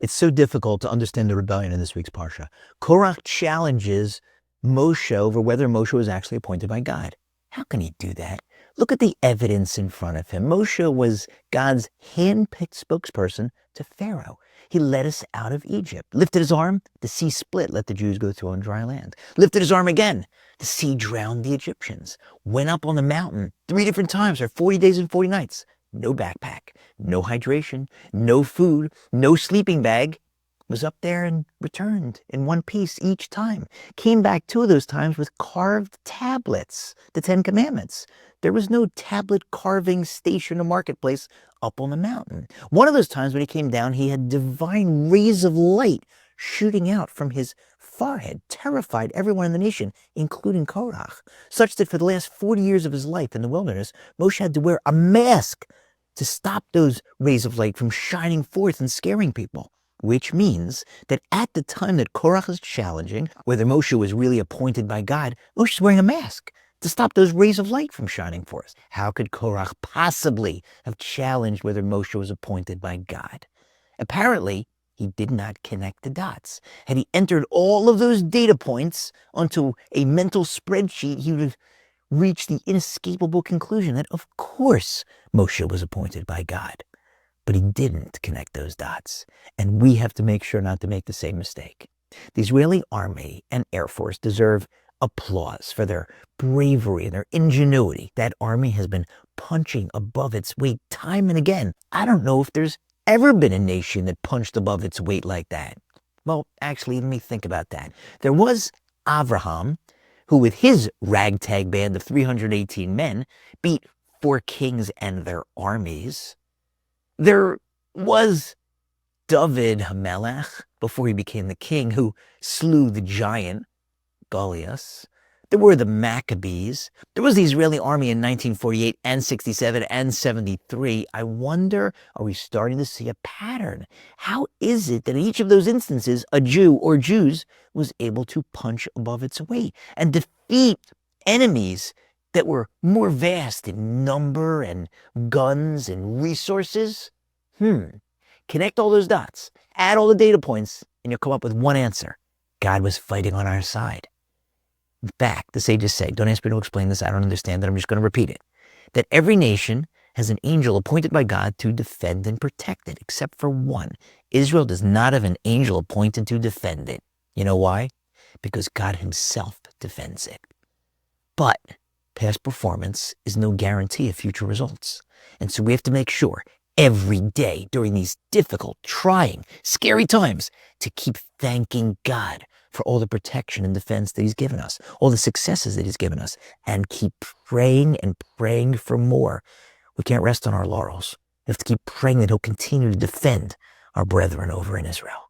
It's so difficult to understand the rebellion in this week's Parsha. Korach challenges Moshe over whether Moshe was actually appointed by God. How can he do that? Look at the evidence in front of him. Moshe was God's hand-picked spokesperson to Pharaoh. He led us out of Egypt. Lifted his arm, the sea split, let the Jews go through on dry land. Lifted his arm again, the sea drowned the Egyptians. Went up on the mountain 3 different times for 40 days and 40 nights. No backpack, no hydration, no food, no sleeping bag. Was up there and returned in one piece each time. Came back 2 of those times with carved tablets, the 10 Commandments. There was no tablet carving station or marketplace up on the mountain. One of those times when he came down, he had divine rays of light shooting out from his forehead, terrified everyone in the nation, including Korach, such that for the last 40 years of his life in the wilderness, Moshe had to wear a mask to stop those rays of light from shining forth and scaring people. Which means that at the time that Korach is challenging whether Moshe was really appointed by God, Moshe's wearing a mask to stop those rays of light from shining forth. How could Korach possibly have challenged whether Moshe was appointed by God? Apparently, he did not connect the dots. Had he entered all of those data points onto a mental spreadsheet, he would have reached the inescapable conclusion that, of course, Moshe was appointed by God. But he didn't connect those dots, and we have to make sure not to make the same mistake. The Israeli Army and Air Force deserve applause for their bravery and their ingenuity. That army has been punching above its weight time and again. I don't know if there's ever been a nation that punched above its weight like that. Well, actually, let me think about that. There was Abraham, who with his ragtag band of 318 men beat 4 kings and their armies. There was David Hamelech, before he became the king, who slew the giant Goliath. There were the Maccabees. There was the Israeli army in 1948 and 67 and 73. I wonder, are we starting to see a pattern? How is it that in each of those instances, a Jew or Jews was able to punch above its weight and defeat enemies that were more vast in number and guns and resources? Connect all those dots, add all the data points, and you'll come up with one answer. God was fighting on our side. In fact, the sages say, don't ask me to explain this, I don't understand it, I'm just going to repeat it, that every nation has an angel appointed by God to defend and protect it, except for one. Israel does not have an angel appointed to defend it. You know why? Because God himself defends it. But past performance is no guarantee of future results. And so we have to make sure every day during these difficult, trying, scary times to keep thanking God for all the protection and defense that he's given us, all the successes that he's given us, and keep praying and praying for more. We can't rest on our laurels. We have to keep praying that he'll continue to defend our brethren over in Israel.